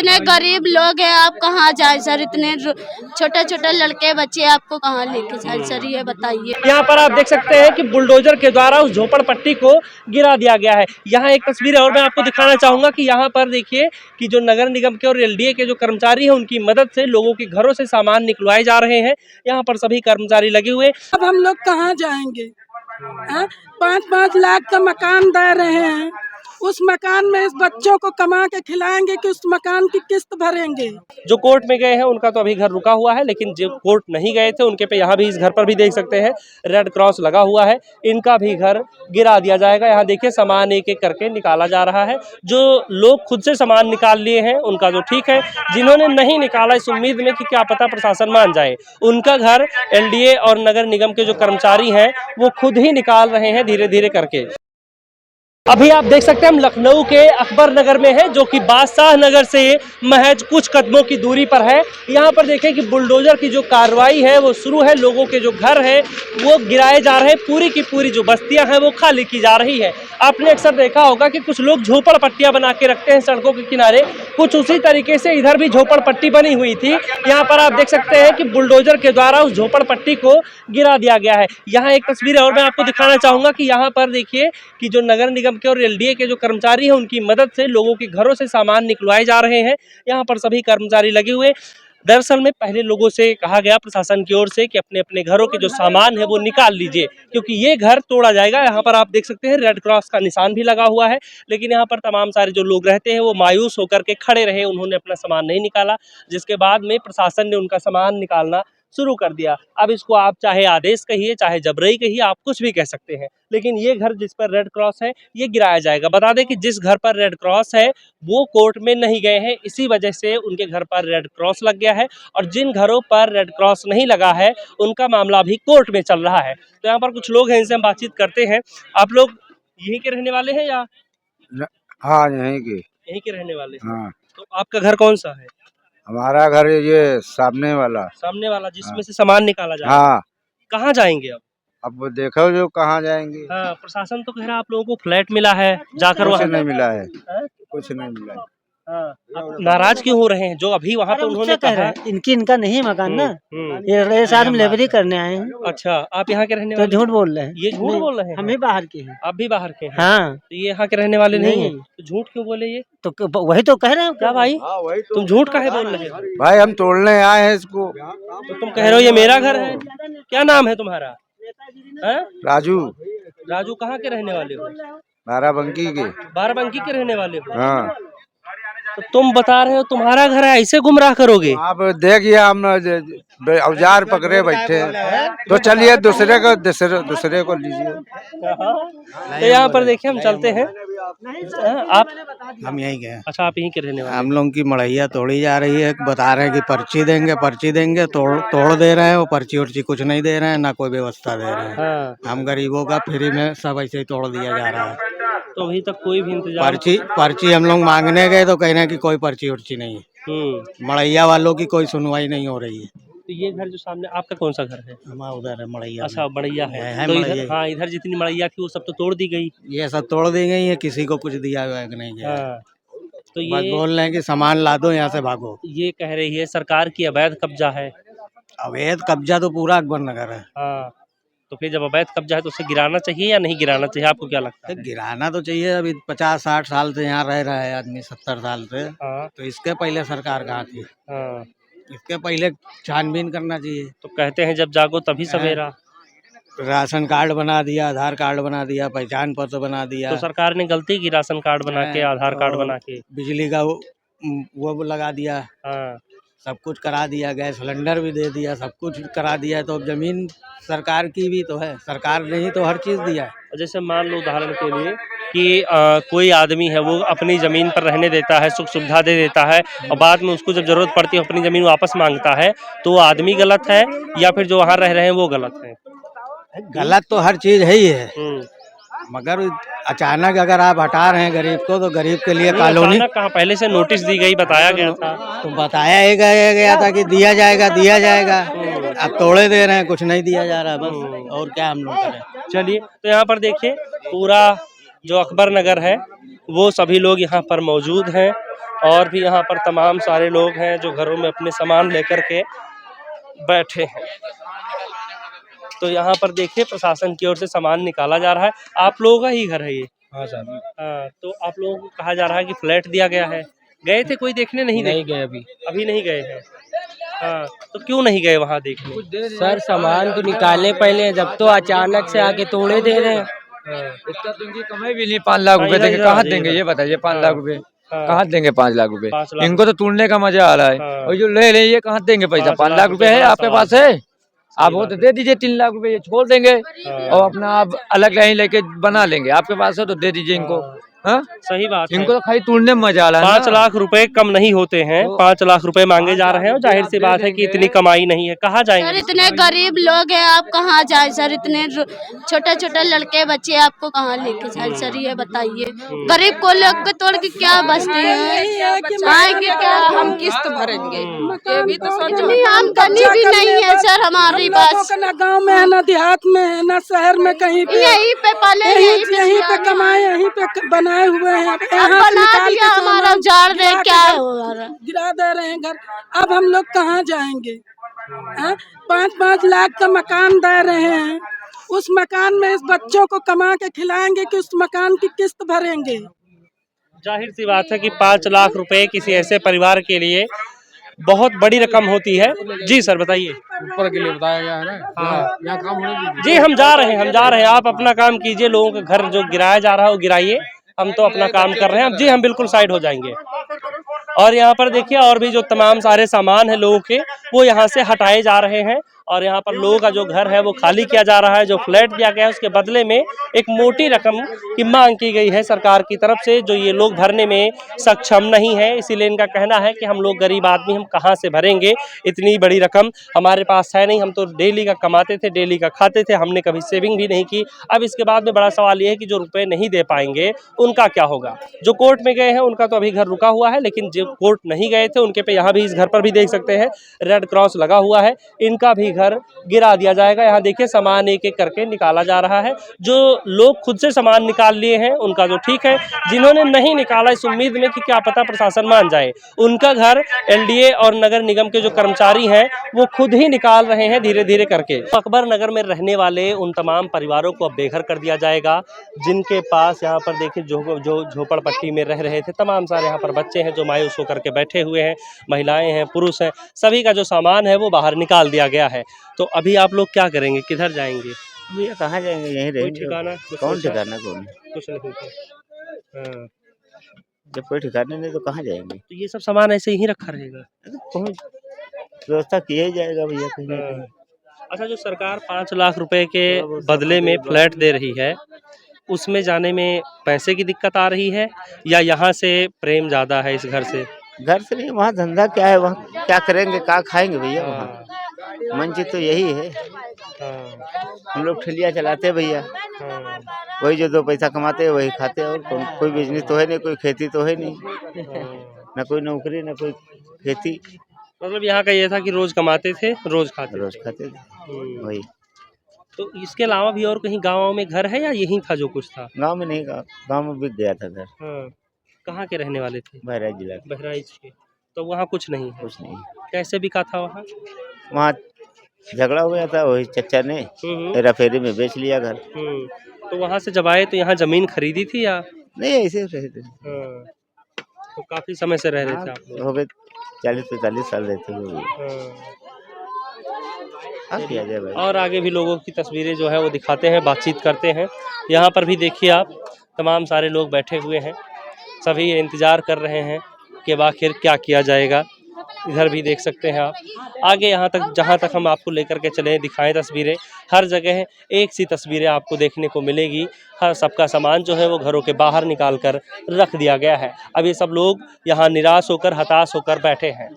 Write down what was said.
इतने गरीब लोग हैं, आप कहाँ जाए सर? इतने छोटे छोटे लड़के बच्चे आपको कहाँ लेके जाए सर, ये बताइए। यहाँ पर आप देख सकते हैं कि बुलडोजर के द्वारा उस झोपड़पट्टी को गिरा दिया गया है। यहाँ एक तस्वीर और मैं आपको दिखाना चाहूंगा कि यहाँ पर देखिए कि जो नगर निगम के और एलडीए के जो कर्मचारी हैं उनकी मदद से लोगों के घरों से सामान निकलवाए जा रहे हैं। यहाँ पर सभी कर्मचारी लगे हुए। अब हम लोग कहाँ जाएंगे? 5-5 लाख का मकान दे रहे हैं, उस मकान में इस बच्चों को कमा के खिलाएंगे कि उस मकान की किस्त भरेंगे? जो कोर्ट में गए हैं उनका तो अभी घर रुका हुआ है, लेकिन जो कोर्ट नहीं गए थे उनके पे यहाँ भी इस घर पर भी देख सकते हैं रेड क्रॉस लगा हुआ है। इनका भी घर गिरा दिया जाएगा। यहाँ देखिए सामान एक एक करके निकाला जा रहा है। जो लोग खुद से सामान निकाल लिए हैं उनका तो ठीक है, जिन्होंने नहीं निकाला इस उम्मीद में कि क्या पता प्रशासन मान जाए, उनका घर एलडीए और नगर निगम के जो कर्मचारी हैं वो खुद ही निकाल रहे हैं धीरे धीरे करके। अभी आप देख सकते हैं हम लखनऊ के अकबर नगर में हैं, जो कि बादशाह नगर से महज कुछ कदमों की दूरी पर है। यहाँ पर देखें कि बुलडोजर की जो कार्रवाई है वो शुरू है। लोगों के जो घर हैं वो गिराए जा रहे हैं, पूरी की पूरी जो बस्तियां हैं वो खाली की जा रही है। आपने अक्सर देखा होगा कि कुछ लोग झोपड़पट्टियां बना के रखते हैं सड़कों के किनारे, कुछ उसी तरीके से इधर भी झोपड़पट्टी बनी हुई थी। यहाँ पर आप देख सकते हैं कि बुलडोजर के द्वारा उस झोपड़पट्टी को गिरा दिया गया है। यहाँ एक तस्वीर और मैं आपको दिखाना चाहूंगा कि यहाँ पर देखिए कि जो नगर निगम के और एलडीए के जो कर्मचारी हैं उनकी मदद से लोगों के घरों से सामान निकलवाए जा रहे हैं। यहाँ पर सभी कर्मचारी लगे हुए। दरअसल में पहले लोगों से कहा गया प्रशासन की ओर से कि अपने अपने घरों के जो सामान है वो निकाल लीजिए, क्योंकि ये घर तोड़ा जाएगा। यहाँ पर आप देख सकते हैं रेड क्रॉस का निशान भी लगा हुआ है, लेकिन यहाँ पर तमाम सारे जो लोग रहते हैं वो मायूस होकर के खड़े रहे, उन्होंने अपना सामान नहीं निकाला, जिसके बाद में प्रशासन ने उनका सामान निकालना शुरू कर दिया। अब इसको आप चाहे आदेश कहिए चाहे जबरई कहिए, आप कुछ भी कह सकते हैं, लेकिन ये घर जिस पर रेड क्रॉस है ये गिराया जाएगा। बता दें कि जिस घर पर रेड क्रॉस है वो कोर्ट में नहीं गए हैं, इसी वजह से उनके घर पर रेड क्रॉस लग गया है, और जिन घरों पर रेड क्रॉस नहीं लगा है उनका मामला भी कोर्ट में चल रहा है। तो यहाँ पर कुछ लोग हैं, इनसे हम बातचीत करते हैं। आप लोग यहीं के रहने वाले हैं या? हाँ, यहीं के रहने वाले हैं। हाँ। तो आपका घर कौन सा है? हमारा घर ये सामने वाला जिसमें से सामान निकाला जा रहा है। हाँ। कहाँ जाएंगे अब देखो जो कहाँ जाएंगे। हाँ, प्रशासन तो कह रहा है आप लोगों को फ्लैट मिला है, जाकर कुछ वहाँ नहीं मिला है, हाँ? कुछ नहीं मिला है। हाँ, आप नाराज क्यों हो रहे हैं? जो अभी वहाँ पे उन्होंने कहा है इनका नहीं मकान ना, ये साथ में लेबरी करने आए हैं। अच्छा, आप यहाँ के रहने तो वाले? झूठ बोल रहे हैं। ये झूठ बोल रहे हैं? हम ही बाहर के हैं। आप भी बाहर के हैं? हाँ। तो ये यहाँ के रहने वाले नहीं है, नहीं। तो झूठ क्यों बोले ये? तो वही तो कह रहे हैं। क्या भाई, तुम झूठ काहे बोल रहे हो? भाई हम तोड़ने आए हैं इसको। तो तुम कह रहे हो ये मेरा घर है? क्या नाम है तुम्हारा? राजू कहाँ के रहने वाले हो? बाराबंकी के रहने वाले हो? हाँ। तो तुम बता रहे हो तुम्हारा घर है, ऐसे गुमराह करोगे? आप देखिए हम औजार पकड़े बैठे हैं, तो चलिए दूसरे को लीजिए। तो यहाँ पर देखिए हम चलते हैं। आप? हम यहीं गए। अच्छा, आप यहीं के रहने वाले? हम लोगों की मड़ैया तोड़ी जा रही है, बता रहे हैं कि पर्ची देंगे, तोड़ दे रहे हैं। वो पर्ची उर्ची कुछ नहीं दे रहे हैं, ना कोई व्यवस्था दे रहे हैं। हाँ। हम गरीबों का फ्री में सब ऐसे ही तोड़ दिया जा रहा है। तो अभी तक कोई भी इंतजाम? पर्ची हम लोग मांगने गए तो कह रहे हैं कि कोई पर्ची उर्ची नहीं है। मड़ैया वालों की कोई सुनवाई नहीं हो रही है। तो ये घर जो सामने आपका कौन सा घर है? हमारा उधर है मड़ैया। अच्छा, मड़ैया है। तो मड़ैया। हाँ, इधर जितनी मड़ैया थी वो सब तो तोड़ दी गई। ये सब तोड़ दी गई है, किसी को कुछ दिया हुआ नहीं गया। हाँ। तो बस ये बोल रहे हैं कि सामान ला दो, यहाँ से भागो। ये कह रही है सरकार की अवैध कब्जा है। अवैध कब्जा तो पूरा अकबर नगर है। हाँ, तो फिर जब अवैध कब्जा है तो उसे गिराना चाहिए या नहीं गिराना चाहिए, आपको क्या लगता है? गिराना तो चाहिए। अभी 50-60 साल से यहाँ रह रहा है आदमी, 70 साल से। हाँ। तो इसके पहले सरकार कहाँ थी? हाँ। इसके पहले छानबीन करना चाहिए। तो कहते हैं जब जागो तभी सवेरा। राशन कार्ड बना दिया, आधार कार्ड बना दिया, पहचान पत्र बना दिया। तो सरकार ने गलती की, राशन कार्ड बना के, आधार कार्ड बना के, बिजली का वो लगा दिया। हाँ, सब कुछ करा दिया, गैस सिलेंडर भी दे दिया, सब कुछ करा दिया। तो अब जमीन सरकार की भी तो है, सरकार ने ही तो हर चीज दिया है। जैसे मान लो उदाहरण के लिए कि कोई आदमी है वो अपनी ज़मीन पर रहने देता है, सुख सुविधा दे देता है, और बाद में उसको जब ज़रूरत पड़ती है अपनी ज़मीन वापस मांगता है, तो वो आदमी गलत है या फिर जो वहाँ रह रहे हैं वो गलत है? गलत तो हर चीज है ही है, मगर अचानक अगर आप हटा रहे हैं गरीब को, तो गरीब के लिए कॉलोनी कहाँ, पहले से नोटिस दी गई, बताया गया था। तो बताया ही गया था कि दिया जाएगा। अब तोड़े दे रहे हैं, कुछ नहीं दिया जा रहा, बस। और क्या हम लोग करें? चलिए, तो यहाँ पर देखिए पूरा जो अकबर नगर है वो सभी लोग यहाँ पर मौजूद हैं। और भी यहाँ पर तमाम सारे लोग हैं जो घरों में अपने सामान लेकर के बैठे हैं। तो यहाँ पर देखिए प्रशासन की ओर से सामान निकाला जा रहा है। आप लोगों का ही घर है ये? हाँ सर। हाँ, तो आप लोगों को कहा जा रहा है कि फ्लैट दिया गया है। गए थे कोई देखने? नहीं गए अभी नहीं गए हैं। हाँ, तो क्यों नहीं गए वहाँ देखने? सर सामान तो निकाले पहले, जब तो अचानक से आके तोड़े दे रहे हैं। इतना तो इनकी कमाई भी नहीं, 5 लाख रुपए देंगे, कहाँ देंगे ये बताइए? 5 लाख रुपए कहाँ देंगे? 5 लाख रुपए इनको तो तोड़ने का मजा आ रहा है, और जो ले रहे ये कहाँ देंगे पैसा? 5 लाख रुपए है आपके पास है, आप वो तो दे दीजिए। 3 लाख रुपए ये छोड़ देंगे और अपना आप अलग लाइन लेके बना लेंगे। आपके पास है तो दे दीजिए इनको। हाँ सही बात है। इनको तो खाली तोड़ने में मजा आ रहा है। 5 लाख रुपए कम नहीं होते हैं, 5 लाख रुपए मांगे जा रहे हैं, और जाहिर सी बात है कि इतनी कमाई नहीं है, कहाँ सर जाएंगे? इतने गरीब लोग हैं, आप कहाँ जाए सर? इतने छोटे छोटे लड़के बच्चे आपको कहाँ लेके जाए सर? ये बताइए, गरीब को लोग के तोड़ के क्या बचते हैं? आएंगे क्या? हम किस्त भरेंगे, ये भी तो सोचो। आमदनी भी नहीं है सर हमारे पास। ना गांव में है, ना देहात में है, ना शहर में, कहीं पे यहीं पे पाले, यहीं पे कमाए, यहीं पे बनाए हुए हैं। अब बना दिया, हमारा उजाड़ दे, क्या होगा? गिरा दे रहे हैं घर। अब हम लोग कहाँ जाएंगे? 5-5 लाख का मकान दे रहे हैं, उस मकान में इस बच्चों को कमा के खिलाएंगे कि उस मकान की किस्त भरेंगे? जाहिर सी बात है कि 5 लाख रुपए किसी ऐसे परिवार के लिए बहुत बड़ी रकम होती है। जी सर बताइए। ऊपर के लिए बताया गया है ना। हाँ, यहाँ काम होने दीजिए। जी हम जा रहे हैं, आप अपना काम कीजिए, लोगों के घर जो गिराया जा रहा है वो गिराइए, हम तो अपना काम कर रहे हैं। जी हम बिल्कुल साइड हो जाएंगे। और यहाँ पर देखिए और भी जो तमाम सारे सामान है लोगों के, वो यहाँ से हटाए जा रहे हैं, और यहाँ पर लोगों का जो घर है वो खाली किया जा रहा है। जो फ्लैट दिया गया है उसके बदले में एक मोटी रकम की मांग की गई है सरकार की तरफ से, जो ये लोग भरने में सक्षम नहीं है। इसीलिए इनका कहना है कि हम लोग गरीब आदमी, हम कहाँ से भरेंगे इतनी बड़ी रकम? हमारे पास है नहीं, हम तो डेली का कमाते थे, डेली का खाते थे, हमने कभी सेविंग भी नहीं की। अब इसके बाद में बड़ा सवाल ये है कि जो रुपए नहीं दे पाएंगे उनका क्या होगा? जो कोर्ट में गए हैं उनका तो अभी घर रुका हुआ है, लेकिन जो कोर्ट नहीं गए थे उनके पे यहाँ भी, इस घर पर भी देख सकते हैं रेड क्रॉस लगा हुआ है, इनका भी घर गिरा दिया जाएगा। यहाँ देखिए सामान एक एक करके निकाला जा रहा है। जो लोग खुद से सामान निकाल लिए हैं उनका तो ठीक है, जिन्होंने नहीं निकाला इस उम्मीद में कि क्या पता प्रशासन मान जाए, उनका घर एलडीए और नगर निगम के जो कर्मचारी हैं वो खुद ही निकाल रहे हैं धीरे धीरे करके। अकबर नगर में रहने वाले उन तमाम परिवारों को अब बेघर कर दिया जाएगा जिनके पास यहाँ पर देखिए जो झोपड़पट्टी में रह रहे थे। तमाम सारे यहाँ पर बच्चे हैं जो मायूस होकर के बैठे हुए हैं, महिलाएं हैं, पुरुष हैं, सभी का जो सामान है वो बाहर निकाल दिया गया है। तो अभी आप लोग क्या करेंगे, किधर जाएंगे? भैया कहाँ जाएंगे? यहीं कोई रहेंगे। ठिकाना? कौन ठिकाना? कौन कुछ नहीं है। हाँ, जब कोई ठिकाने नहीं तो कहाँ जाएंगे? तो ये सब सामान ऐसे ही रखा रहेगा? कौन व्यवस्था किया ही जाएगा भैया कहीं ना कहीं। अच्छा, जो सरकार 5 लाख रुपए के बदले में फ्लैट दे रही है, उसमें जाने में पैसे की दिक्कत आ रही है या यहाँ से प्रेम ज़्यादा है इस घर से? घर से नहीं, वहाँ धंधा क्या है, वहाँ क्या करेंगे, क्या खाएंगे भैया? वहाँ मंजिल तो यही है। हम लोग ठेलिया चलाते हैं भैया, वही जो 2 पैसा कमाते हैं वही खाते हैं, और कोई बिजनेस तो है नहीं, कोई खेती तो है नहीं, ना कोई नौकरी ना कोई खेती। मतलब यहाँ का ये था कि रोज कमाते थे, रोज खाते थे वही। तो इसके अलावा भी और कहीं गाँव में घर है या यही था जो कुछ था? गांव में नहीं, गांव में बिक गया था घर। कहाँ के रहने वाले थे? बहराइच जिला। बहराइच के। तो वहाँ कुछ नहीं? कुछ नहीं। कैसे बिका था वहाँ? वहाँ झगड़ा हो गया था, वही चचा ने हेरा फेरी में बेच लिया घर। तो वहाँ से जब आए तो यहाँ जमीन खरीदी थी या नहीं, ऐसे रहे थे? तो काफी समय से रह रहे थे आप लोग? हो गए 40-45 साल रहते हुए। किया जाए भाई। और आगे भी लोगों की तस्वीरें जो है वो दिखाते हैं, बातचीत करते हैं। यहाँ पर भी देखिए आप, तमाम सारे लोग बैठे हुए हैं, सभी इंतज़ार कर रहे हैं कि आखिर क्या किया जाएगा। इधर भी देख सकते हैं आप, आगे यहाँ तक जहाँ तक हम आपको लेकर के चले दिखाएं तस्वीरें, हर जगह एक सी तस्वीरें आपको देखने को मिलेगी। हर सबका सामान जो है वो घरों के बाहर निकाल कर रख दिया गया है। अब ये सब लोग यहाँ निराश होकर, हताश होकर बैठे हैं।